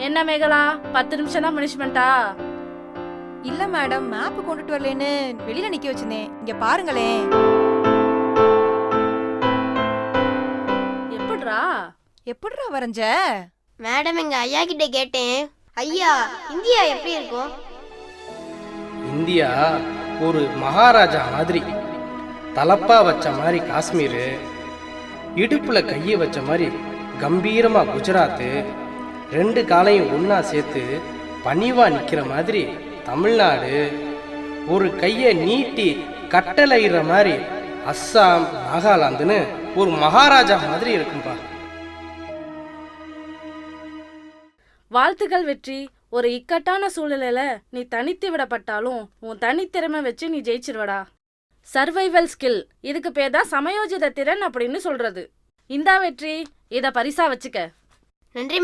என்ன மேகலா, 10 நிமிஷம் தான் பனிஷ்மெண்டா? இல்ல மேடம், மேப் கொண்டுட்டு வரலன்னு வெளியில நிக்க வச்சிருந்தேன். இங்க பாருங்களேன். எப்படிடா வரைஞ்ச? மேடம் எங்க ஐயா கிட்ட கேட்டேன். ஐயா, இந்தியா எப்படி இருக்கும்? இந்தியா ஒரு மகாராஜா மாதிரி. தலப்பா வச்ச மாதிரி காஷ்மீர், இடுப்புல கையை வச்ச மாதிரி கம்பீரமா குஜராத்து, 2 காலையும் ஒன்னா சேர்த்து பணிவா நிக்கிற மாதிரி தமிழ்நாடு, ஒரு கையை நீட்டி கட்டளையிற மாதிரி அஸ்ஸாம், நாகாலாந்துன்னு ஒரு மகாராஜா மாதிரி இருக்கும்பா. வாழ்த்துக்கள் வெற்றி. ஒரு இக்கட்டான சூழ்நிலையில நீ தனித்து விடப்பட்டாலும் உன் தனித்திறமை வச்சு நீ ஜெயிச்சிருவடா. சர்வைவல் ஸ்கில், இதுக்கு பேர் தான் சமயோஜித திறன் அப்படின்னு சொல்றது. இந்தா வெற்றி, இத பரிசா வச்சுக்க. நன்றி.